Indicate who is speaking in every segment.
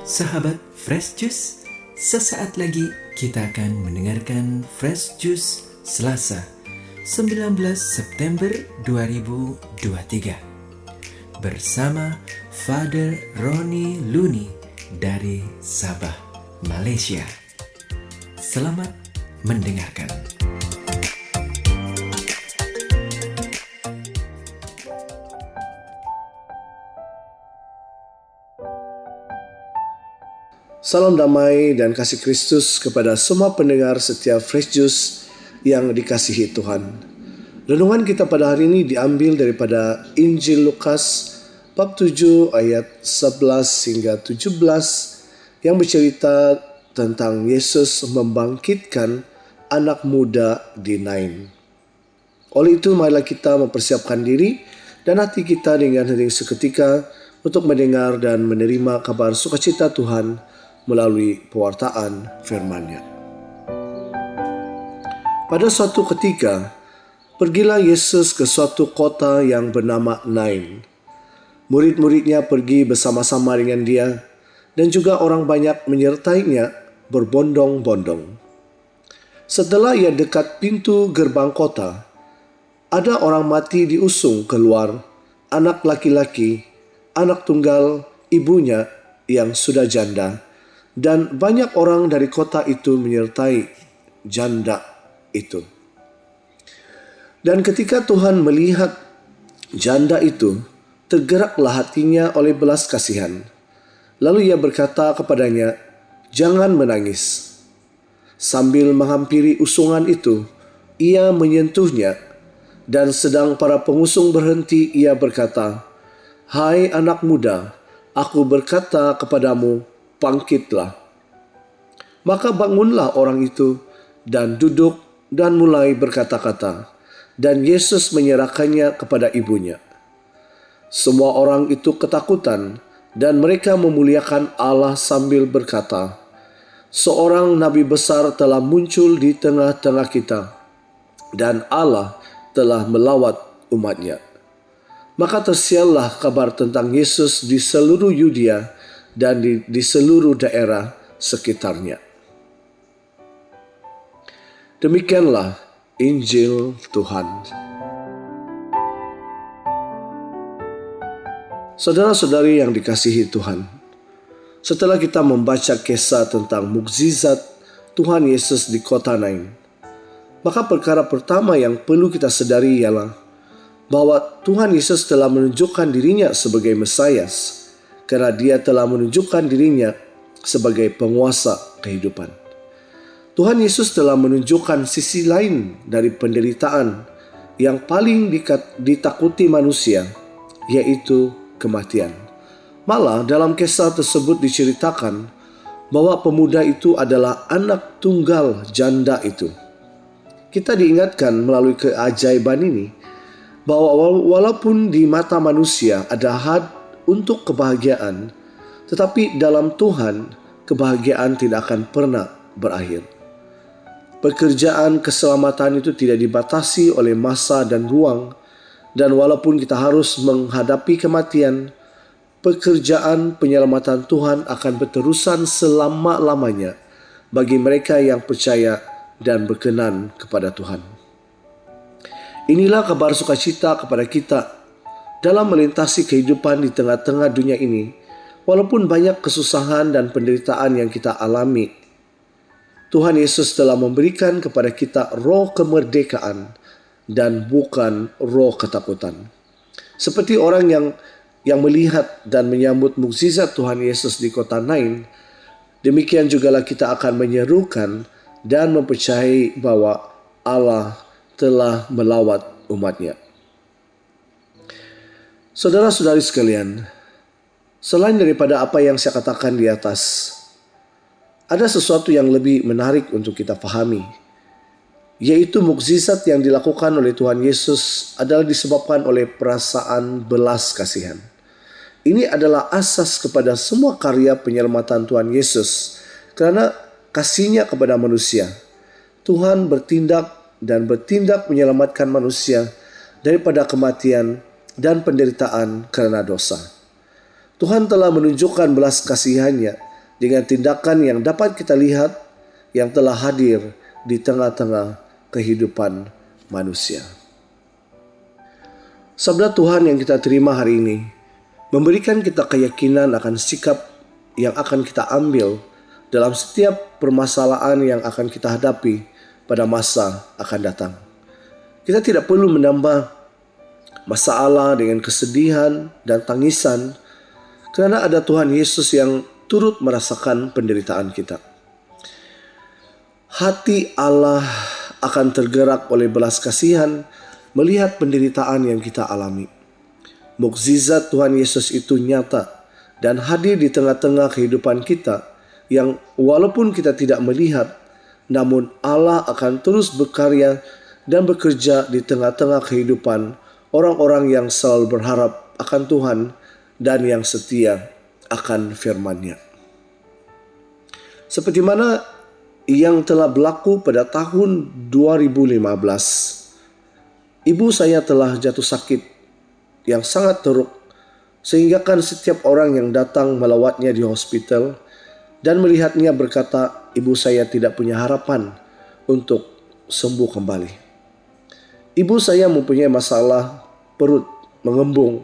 Speaker 1: Sahabat Fresh Juice, sesaat lagi kita akan mendengarkan Fresh Juice Selasa 19 September 2023 bersama Father Roni Luni dari Sabah, Malaysia. Selamat mendengarkan.
Speaker 2: Salam damai dan kasih Kristus kepada semua pendengar setiap Fresh Juice yang dikasihi Tuhan. Renungan kita pada hari ini diambil daripada Injil Lukas bab 7 ayat 11 hingga 17 yang bercerita tentang Yesus membangkitkan anak muda di Nain. Oleh itu marilah kita mempersiapkan diri dan hati kita dengan hening seketika untuk mendengar dan menerima kabar sukacita Tuhan melalui pewartaan firman-Nya. Pada suatu ketika, pergilah Yesus ke suatu kota yang bernama Nain. Murid-muridnya pergi bersama-sama dengan dia dan juga orang banyak menyertainya berbondong-bondong. Setelah ia dekat pintu gerbang kota, ada orang mati diusung keluar, anak laki-laki, anak tunggal ibunya yang sudah janda, dan banyak orang dari kota itu menyertai janda itu. Dan ketika Tuhan melihat janda itu, tergeraklah hatinya oleh belas kasihan. Lalu ia berkata kepadanya, "Jangan menangis." Sambil menghampiri usungan itu, ia menyentuhnya, dan sedang para pengusung berhenti, ia berkata, "Hai anak muda, aku berkata kepadamu, bangkitlah." Maka bangunlah orang itu dan duduk dan mulai berkata-kata, dan Yesus menyerahkannya kepada ibunya. Semua orang itu ketakutan dan mereka memuliakan Allah sambil berkata, "Seorang nabi besar telah muncul di tengah-tengah kita, dan Allah telah melawat umat-Nya." Maka tersiarlah kabar tentang Yesus di seluruh Yudea dan di seluruh daerah sekitarnya. Demikianlah Injil Tuhan. Saudara-saudari yang dikasihi Tuhan, setelah kita membaca kisah tentang mukjizat Tuhan Yesus di kota Nain, maka perkara pertama yang perlu kita sadari ialah bahwa Tuhan Yesus telah menunjukkan dirinya sebagai Mesias, karena dia telah menunjukkan dirinya sebagai penguasa kehidupan. Tuhan Yesus telah menunjukkan sisi lain dari penderitaan yang paling ditakuti manusia, yaitu kematian. Malah dalam kisah tersebut diceritakan bahwa pemuda itu adalah anak tunggal janda itu. Kita diingatkan melalui keajaiban ini bahwa walaupun di mata manusia ada had untuk kebahagiaan, tetapi dalam Tuhan kebahagiaan tidak akan pernah berakhir. Pekerjaan keselamatan itu tidak dibatasi oleh masa dan ruang, dan walaupun kita harus menghadapi kematian, pekerjaan penyelamatan Tuhan akan berterusan selama-lamanya bagi mereka yang percaya dan berkenan kepada Tuhan. Inilah kabar sukacita kepada kita dalam melintasi kehidupan di tengah-tengah dunia ini, walaupun banyak kesusahan dan penderitaan yang kita alami. Tuhan Yesus telah memberikan kepada kita roh kemerdekaan dan bukan roh ketakutan. Seperti orang yang melihat dan menyambut mukjizat Tuhan Yesus di kota Nain, demikian jugalah kita akan menyerukan dan mempercayai bahwa Allah telah melawat umat-Nya. Saudara-saudari sekalian, selain daripada apa yang saya katakan di atas, ada sesuatu yang lebih menarik untuk kita pahami, yaitu mukjizat yang dilakukan oleh Tuhan Yesus adalah disebabkan oleh perasaan belas kasihan. Ini adalah asas kepada semua karya penyelamatan Tuhan Yesus, karena kasih-Nya kepada manusia. Tuhan bertindak menyelamatkan manusia daripada kematian dan penderitaan karena dosa. Tuhan telah menunjukkan belas kasihan-Nya dengan tindakan yang dapat kita lihat yang telah hadir di tengah-tengah kehidupan manusia. Sabda Tuhan yang kita terima hari ini memberikan kita keyakinan akan sikap yang akan kita ambil dalam setiap permasalahan yang akan kita hadapi pada masa akan datang. Kita tidak perlu menambah masalah dengan kesedihan dan tangisan, karena ada Tuhan Yesus yang turut merasakan penderitaan kita. Hati Allah akan tergerak oleh belas kasihan melihat penderitaan yang kita alami. Mukjizat Tuhan Yesus itu nyata dan hadir di tengah-tengah kehidupan kita yang walaupun kita tidak melihat, namun Allah akan terus berkarya dan bekerja di tengah-tengah kehidupan orang-orang yang selalu berharap akan Tuhan dan yang setia akan firman-Nya. Seperti mana yang telah berlaku pada tahun 2015, ibu saya telah jatuh sakit yang sangat teruk, sehingga kan setiap orang yang datang melawatnya di hospital dan melihatnya berkata, ibu saya tidak punya harapan untuk sembuh kembali. Ibu saya mempunyai masalah perut mengembung,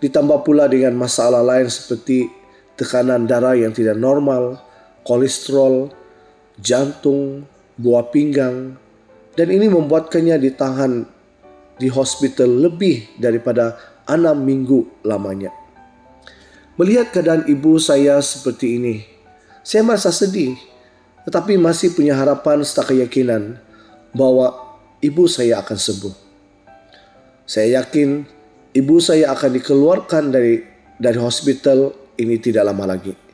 Speaker 2: ditambah pula dengan masalah lain seperti tekanan darah yang tidak normal, kolesterol, jantung, buah pinggang, dan ini membuatkannya ditahan di hospital lebih daripada 6 minggu lamanya. Melihat keadaan ibu saya seperti ini, saya merasa sedih, tetapi masih punya harapan serta keyakinan bahwa ibu saya akan sembuh. Saya yakin ibu saya akan dikeluarkan dari hospital ini tidak lama lagi.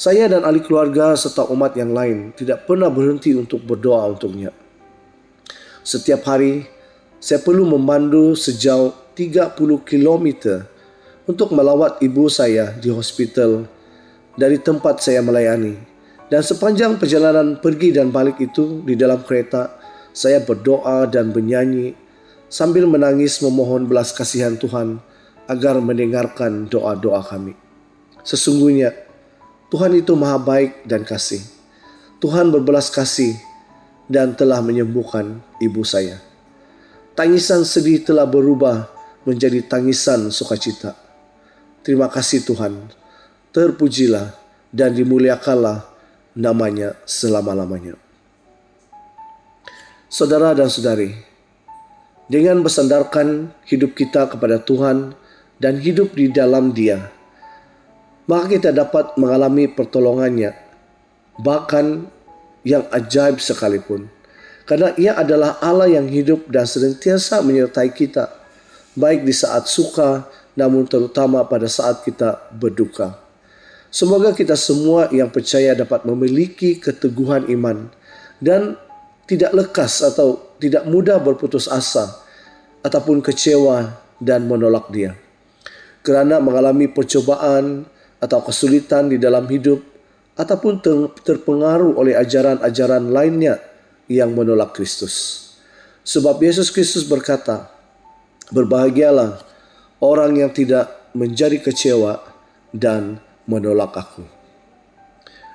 Speaker 2: Saya dan ahli keluarga serta umat yang lain tidak pernah berhenti untuk berdoa untuknya. Setiap hari, saya perlu memandu sejauh 30 km untuk melawat ibu saya di hospital dari tempat saya melayani. Dan sepanjang perjalanan pergi dan balik itu di dalam kereta, saya berdoa dan bernyanyi sambil menangis memohon belas kasihan Tuhan agar mendengarkan doa-doa kami. Sesungguhnya, Tuhan itu maha baik dan kasih. Tuhan berbelas kasih dan telah menyembuhkan ibu saya. Tangisan sedih telah berubah menjadi tangisan sukacita. Terima kasih Tuhan. Terpujilah dan dimuliakanlah namanya selama-lamanya. Saudara dan saudari, dengan bersandarkan hidup kita kepada Tuhan dan hidup di dalam Dia, maka kita dapat mengalami pertolongannya, bahkan yang ajaib sekalipun. Karena Ia adalah Allah yang hidup dan senantiasa menyertai kita, baik di saat suka, namun terutama pada saat kita berduka. Semoga kita semua yang percaya dapat memiliki keteguhan iman dan tidak lekas atau tidak mudah berputus asa ataupun kecewa dan menolak Dia. Kerana mengalami percobaan atau kesulitan di dalam hidup ataupun terpengaruh oleh ajaran-ajaran lainnya yang menolak Kristus. Sebab Yesus Kristus berkata, berbahagialah orang yang tidak menjadi kecewa dan menolak aku.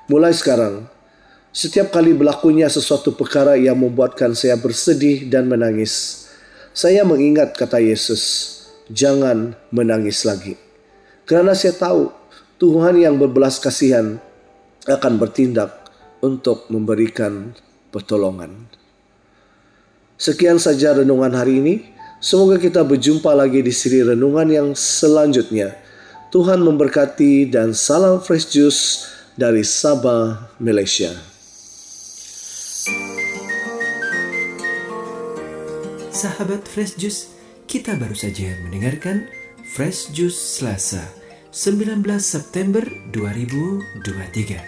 Speaker 2: Mulai sekarang, setiap kali berlakunya sesuatu perkara yang membuatkan saya bersedih dan menangis, saya mengingat kata Yesus, jangan menangis lagi. Kerana saya tahu Tuhan yang berbelas kasihan akan bertindak untuk memberikan pertolongan. Sekian saja renungan hari ini. Semoga kita berjumpa lagi di seri renungan yang selanjutnya. Tuhan memberkati dan salam Fresh Juice dari Sabah, Malaysia.
Speaker 1: Sahabat Fresh Juice, kita baru saja mendengarkan Fresh Juice Selasa 19 September 2023.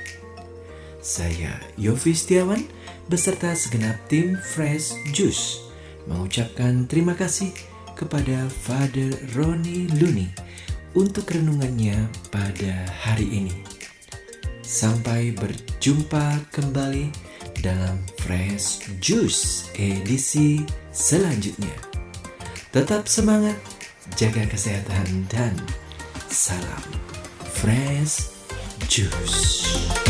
Speaker 1: Saya Yofi Setiawan beserta segenap tim Fresh Juice mengucapkan terima kasih kepada Father Roni Luni untuk renungannya pada hari ini. Sampai berjumpa kembali dalam Fresh Juice edisi selanjutnya. Tetap semangat, jaga kesehatan dan salam Fresh Juice.